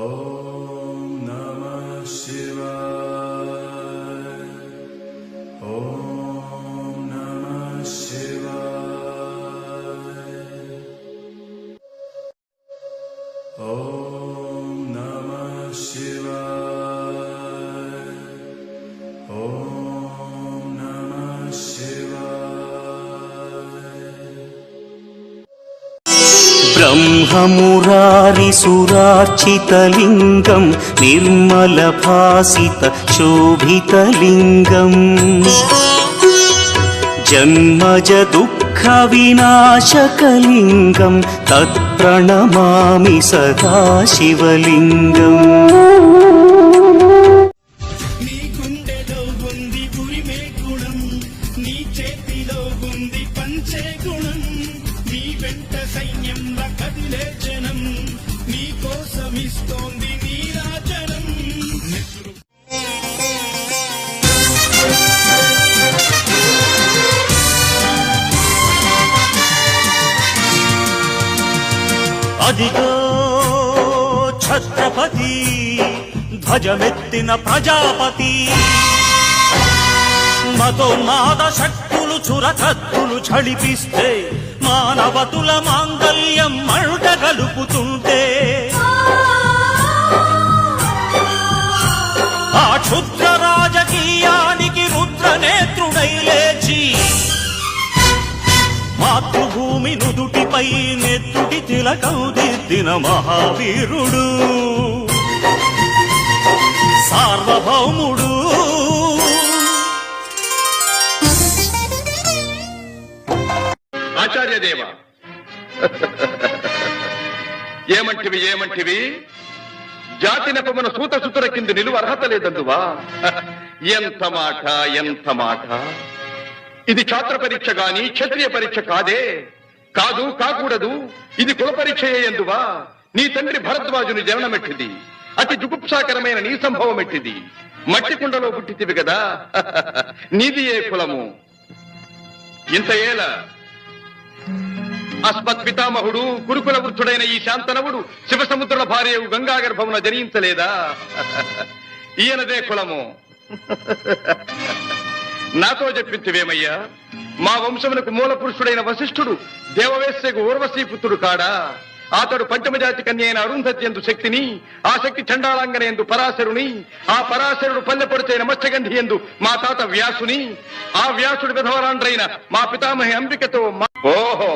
ఓం నమః శివాయ. ఓం నమః శివాయ. ఓం నమః శివాయ. ఓం నమః శివాయ. బ్రహ్మమురారిసురార్చితలింగం నిర్మలభాసిత శోభితలింగం జన్మజ దుఃఖ వినాశకలింగం తత్ప్రణమామి సదా శివలింగం. నీ గుండెలో ఉంది ఉరిమే గుణం, నీ చేతిలో ఉంది పంచే గుణం, నీ వెంట సైన్యంలా కదిలే జనం, నీ కోసమిస్తోంది నీరాజనం. అదిగో ఛత్రపతి ధ్వజమెత్తిన ప్రజాపతి, మతోన్మాద శక్తులు చురకత్తులు ఝళిపిస్తే మానవతుల మాంగల్యం మంట గలుపుతుంటే ఆ క్షుద్ర రాజకీయానికి రుద్రనేత్రుడై లేచి మాతృభూమి నుదుటిపై నెత్తుటి తిలకం దిద్దిన మహావీరుడు సార్వభౌముడు. ఆచార్యదేవ ఏమంటివి ఏమంటివి, జాతి నెపమున సూత సుతుర కింద నిలువ అర్హత లేదందువా? ఎంత మాట ఎంత మాట! ఇది ఛాత్ర పరీక్ష గాని క్షత్రియ పరీక్ష కాదే, కాదు కాకూడదు. ఇది కుల పరీక్ష ఎందువా? నీ తండ్రి భరద్వాజుని జననమెట్టిది, అతి జుగుప్సాకరమైన నీ సంభవం ఎట్టిది. మట్టి కుండలో పుట్టితివి కదా, నీది ఏ కులము? ఇంత ఏల అస్మత్ పితామహుడు గురుకుల వృద్ధుడైన ఈ శాంతనవుడు శివసముద్రుల భార్య గంగా గర్భమున జనించలేదా? ఈయనదే కులము. నాతో చెప్పించువేమయ్యా, మా వంశమునకు మూల పురుషుడైన వశిష్ఠుడు దేవవేశ్యకు ఊర్వశీపుత్రుడు కాడా? అతడు పంచమజాతి కన్య అయిన అరుంధతి ఎందు శక్తిని, ఆ శక్తి చండాళంగన ఎందు పరాశరుని, ఆ పరాశరుడు పల్లెపొడిచైన మత్స్యగంధి ఎందు మా తాత వ్యాసుని, ఆ వ్యాసుడు విధవరాండ్రైన మా పితామహి అంబికతో ఓహో,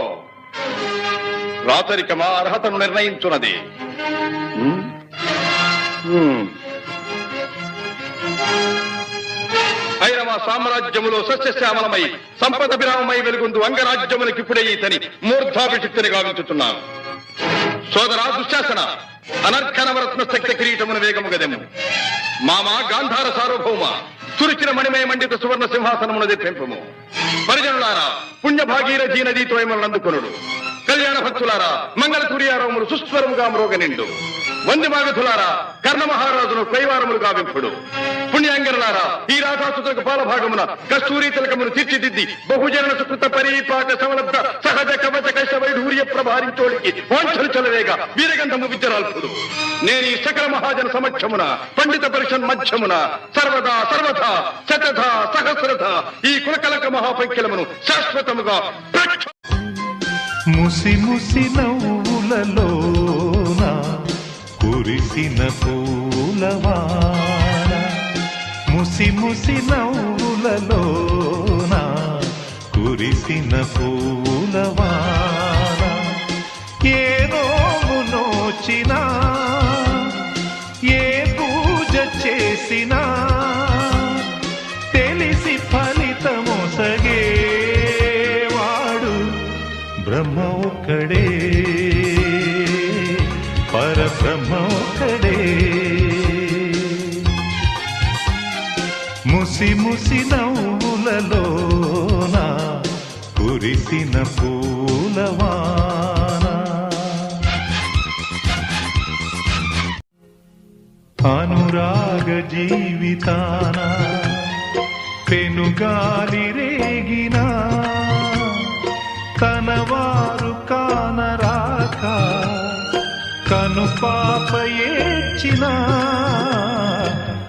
రాచరిక మా అర్హతను నిర్ణయించున్నది. ఐరవ సామ్రాజ్యములో సస్యశ్యామలమై సంపద విరామమై వెలుగుందు అంగరాజ్యములకి ఇప్పుడే ఇతని మూర్ధాభిషిక్తిని గావించుతున్నాను. సోదరా దుశ్శాసన, అనర్ఘనవరత్న శక్తి కిరీటమున వేగము గదెము. మామా గాంధార సార్వభౌమ, చురిచిన మణిమయ మండిత సువర్ణ సింహాసనమున తెప్పింపము. పరిజనులారా, పుణ్యభాగీరథీ నదీతో అందుకొనుడు. కళ్యాణ భక్తులారా, మంగళ సూర్యారవములు సుస్వరముగా మ్రోగనిండు. వంది మాగధులారా, కర్ణ మహారాజును కైవారములు గావింపుడు. పుణ్యాంగరులారా, ఈ రాధాసుతులకు పాలభాగమున కస్తూరి తిలకమును తీర్చిదిద్ది బహుజన సుకృత పరిపాక సమలబ్ధ సహజ కవచ కైశ వైఢూర్య ప్రభారించోడికి వాంఛలు చలవేగా వీరగంధము విద్యరాల్పుడు. నేను ఈ సకల మహాజన సమక్షమున పండిత పరిషన్ మధ్యమున సర్వదా సర్వథా శతథ సహస్రథ ఈ కులకలక మహాపైక్యలమును శాశ్వతముగా ముసి ముసి నవ్వులలోన కురిసిన పూలవాన, ముసి ముసి నవ్వులలోన కురిసిన పూలవాన, ఏ నోము నోచినా ఏ పూజ చేసినా తెలిసి ఫలితమొసగేవాడు బ్రహ్మ ఒక్కడే, పరబ్రహ్మ ఒక్కడే. ముసి ముసి నవ్వులలోన కురిసిన పూలవాన. అనురాగ జీవితాన పెనుగాలి రేగినా తనవారు కానరాక కను పాప ఏడ్చిన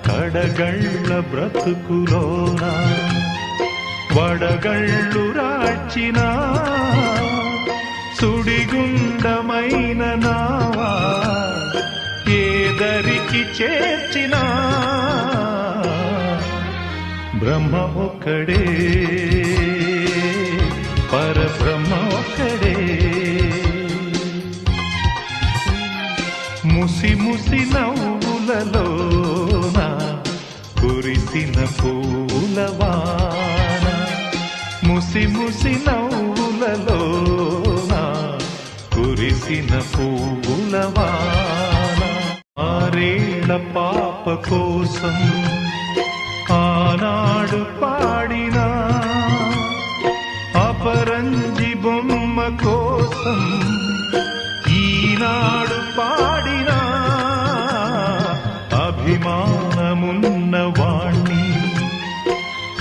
కడగళ్ళ బ్రతుకులోన వడగళ్ళు రాచిన సుడిగుండమైన నావా ఏదరికి చేర్చిన బ్రహ్మ ఒక్కడే పరబ్రహ్మ ఒక్కడే ముసి ముసి నవ్వులలోన కురిసిన పూలవాన ముసి ముసి నవ్వులలోన కురిసిన పూలవాన ఆరేళ్ల పాప కోసం ఆనాడు పాడిన అపరంజి బొమ్మ కోసం ఈనాడు పాడిన అభిమానమున్న వాణ్ణి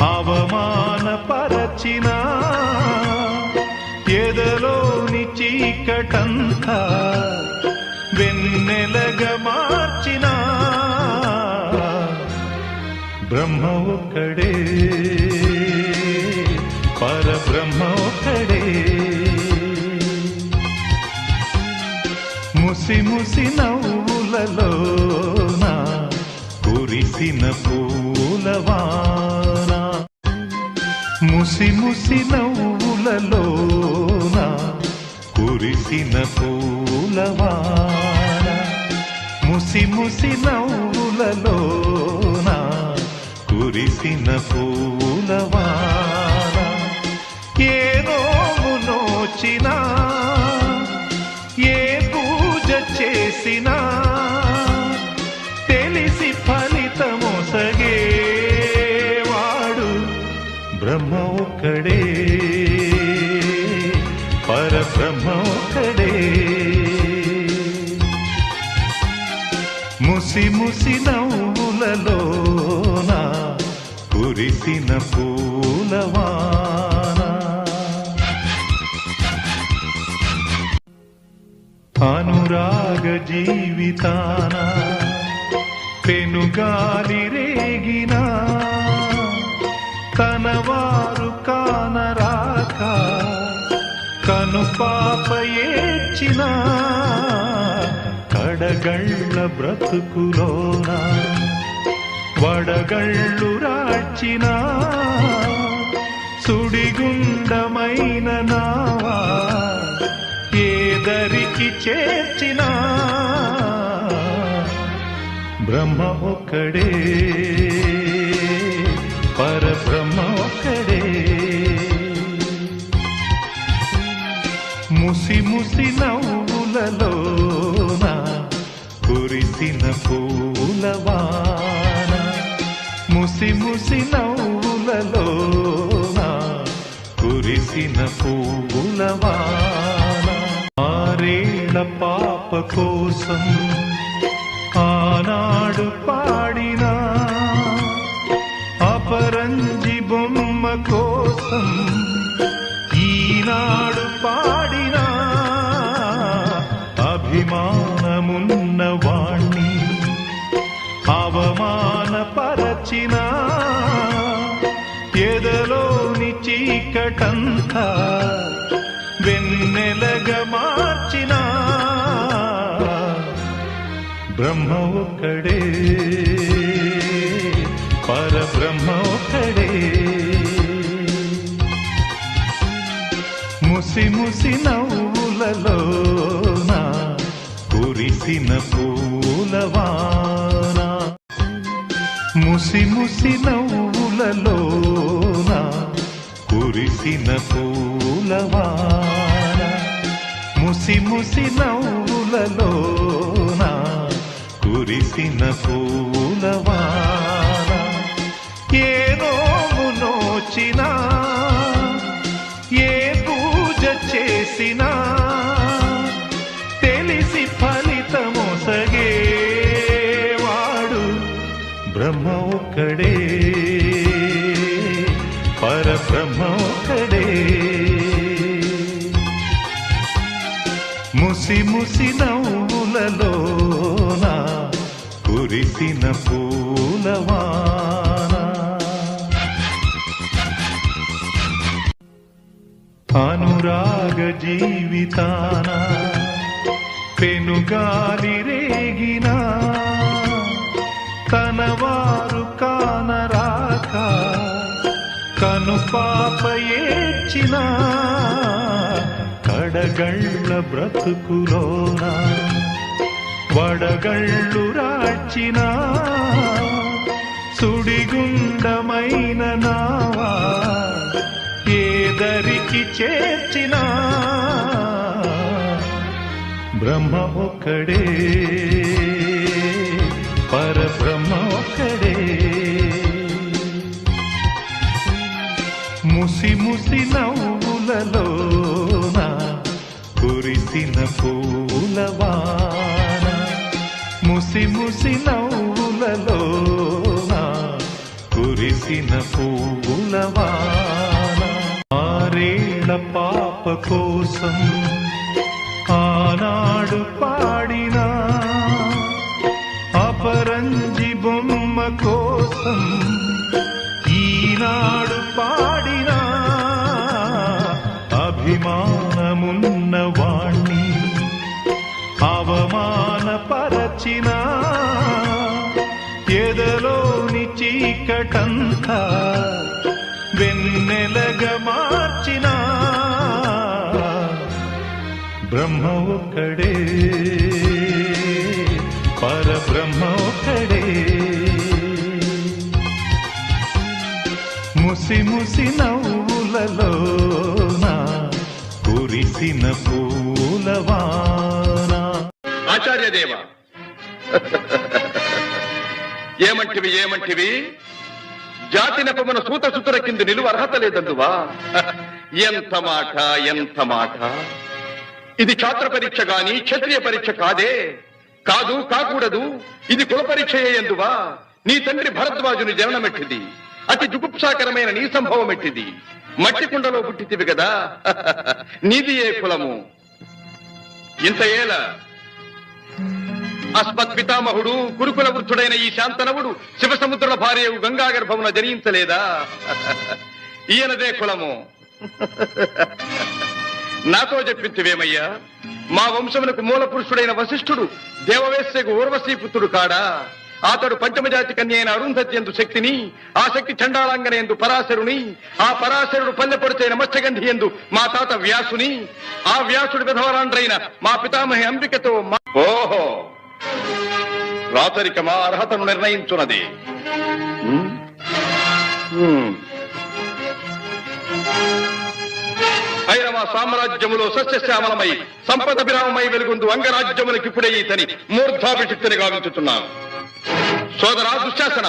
అవమానపరచిన ఎదలోని చీకటంతా వెన్నెలగా మార్చిన బ్రహ్మ ఒక్కడే పరబ్రహ్మ ఒక్కడే ముసి ముసి నవ్వులలోన కురిసిన పూలవాన ముసి ముసి నవ్వులలోన కురిసిన పూలవాన ముసి ముసి నవ్వులలోన కురిసిన పూలవాన ఏ నోము నోచినా ఏ పూజ చేసినా తెలిసి ఫలితమొసగేవాడు బ్రహ్మ ఒక్కడే పరబ్రహ్మ ఒక్కడే ముసి ముసి నవ్వులలోన కురిసిన పూలవాన అనురాగ జీవితాన పెనుగాలి రేగిన తనవారు కానరాక కను పాప ఏడ్చిన కడగళ్ళ బ్రతుకులోన వడగళ్ళు రాచిన సుడిగుండమైన నావా ఏదరికి చేర్చిన బ్రహ్మ ఒక్కడే పరబ్రహ్మ ఒక్కడే ముసి ముసి నవ్వులలోన కురిసిన పూలవాన ముసి ముసి నవ్వులలోన కురిసిన పూలవాన ఆరేళ్ల పాప కోసం ఆనాడు పాడిన అపరంజి బొమ్మ కోసం ఈనాడు పాడిన అభిమానమున్న వాణ్ణి అవమానపరచిన ఎదలోని చీకటంతా వెన్నెలగా మార్చిన బ్రహ్మ ఒక్కడే పరబ్రహ్మ ఒక్కడే ముసి ముసి నవ్వులలోన కురిసిన పూలవాన ముసి ముసి నవ్వులలోన కురిసిన పూలవాన ముసి ముసి నవ్వులలోన కురిసిన పూలవాన ఏ నోము నోచినా ఏ పూజ చేసినా తెలిసి ఫలితమొసగేవాడు బ్రహ్మ ఒక్కడే పరబ్రహ్మ ఒక్కడే ముసి ముసి నవ్వుల నవ్వులలోన కురిసిన పూలవాన అనురాగ జీవితాన పెనుగాలి రేగినా తనవారు కానరాక కనుపాప ఏడ్చిన కడగళ్ళ బ్రతుకులోన వడగళ్ళు రాచిన సుడిగుండమైన నావా ఏదరికి చేర్చిన బ్రహ్మ ఒక్కడే పరబ్రహ్మ ఒక్కడే ముసి ముసి నవ్వులలోన కురిసిన పూలవాన ముసి ముసి నవ్వులలోన కురిసిన పూలవాన ఆరేళ్ల పాప కోసం ఆనాడు పాడినా అపరంజి బొమ్మ కోసం ఈనాడు పాడినా అభిమానమున్న వాణ్ణి అవమానపరచిన ఎదలోని చీకటంతా వెన్నెలగా మార్చిన బ్రహ్మ ఒక్కడే పరబ్రహ్మ ఒక్కడే ముసి ముసి నవ్వులలోన కురిసిన పూలవాన ఆచార్యదేవ ఏమంటివి జాతి నెపమున సూత సుతుర కింద నిలువ అర్హత లేదందువా ఎంత మాట ఇది ఛాత్ర పరీక్ష గాని క్షత్రియ పరీక్ష కాదే కాకూడదు ఇది కుల పరీక్షయే ఎందువా నీ తండ్రి భరద్వాజుని జననమెట్టిది అతి జుగుప్సాకరమైన నీ సంభవం ఎట్టిది మట్టి కుండలో పుట్టితివి కదా నీది ఏ కులము ఇంత ఏల అస్మత్ పితామహుడు గురుకుల వృద్ధుడైన ఈ శాంతనవుడు శివసముద్రుల భార్యవు గంగా గర్భమున జనించలేదా ఈయనదే కులము నాతో చెప్పింతివేమయ్యా మా వంశమునకు మూల పురుషుడైన వశిష్ఠుడు దేవవేశ్యకు ఊర్వశీపుత్రుడు కాడా అతడు పంచమజాతి కన్య అయిన అరుంధతి ఎందు శక్తిని ఆ శక్తి చండాలాంగన ఎందు పరాశరుని ఆ పరాశరుడు పల్లెపొడిచైన మత్స్యగంధి ఎందు మా తాత వ్యాసుని ఆ వ్యాసుడు విధవరాండ్రైన మా పితామహి అంబికతో ఓహో రాచరిక మా అర్హతను నిర్ణయించున్నది అయిన మా సామ్రాజ్యములో సస్యశ్యామలమై సంపద విరామమై వెలుగుందు అంగరాజ్యములకి ఇప్పుడే ఈతని మూర్ధాభిషిక్తిని గావించుతున్నాను. సోదరా దుశ్శాసన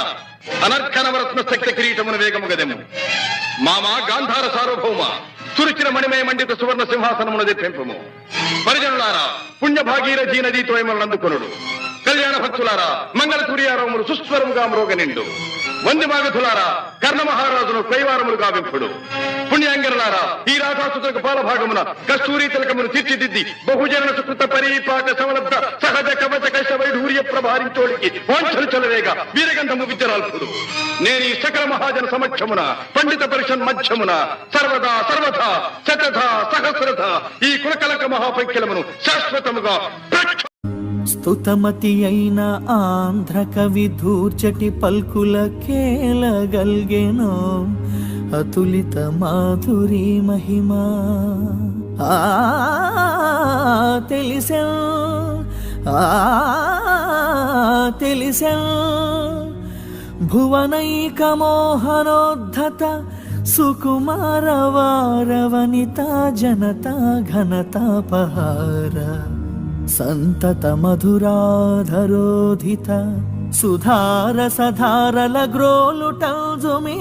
అనర్ఘనవరత్న శక్తి కిరీటమును వేగము గదెము. మామా గాంధార సార్వభౌమ తురిచిన మణిమయ మండిత సువర్ణ సింహాసనమును తెప్పింపము. పరిజనులారా పుణ్య భాగీరథీ నదీతో అందుకొనుడు. కళ్యాణ భక్తులారా మంగళ తుర్యారములు సుస్వరముగా మ్రోగనిండు. వంది మాగధులారా కర్ణ మహారాజును కైవారములు గావింపుడు. పుణ్యాంగరులారా ఈ రాధాసుతకు పాలభాగమున కస్తూరి తిలకమును తీర్చిదిద్ది బహుజన సుకృత పరిపాక సమలబ్ధ సహజ కవచ కైశ వైఢూర్య ప్రభారించోడికి వాంఛలు చలవేగా వీరగంధము విద్యరాల్పుడు. నేను ఈ సకల మహాజన సమక్షమున పండిత పరిషన్ మధ్యమున సర్వదా శతధ సహస్రధ ఈ కులకలక మహాపంఖ్యలమును శాశ్వతముగా స్తుతమతి అయిన ఆంధ్ర కవి ధూర్చటి పల్కుల కేలగల్గెనో అతులిత మాధురి మహిమా తెలిసెన్ భువనైక మోహనోద్ధత సుకుమార వారవనిత జనతా ఘనతాపహార సంతత మధురాధరోధిత సుధార సధారల గ్రోలుటల్జుమే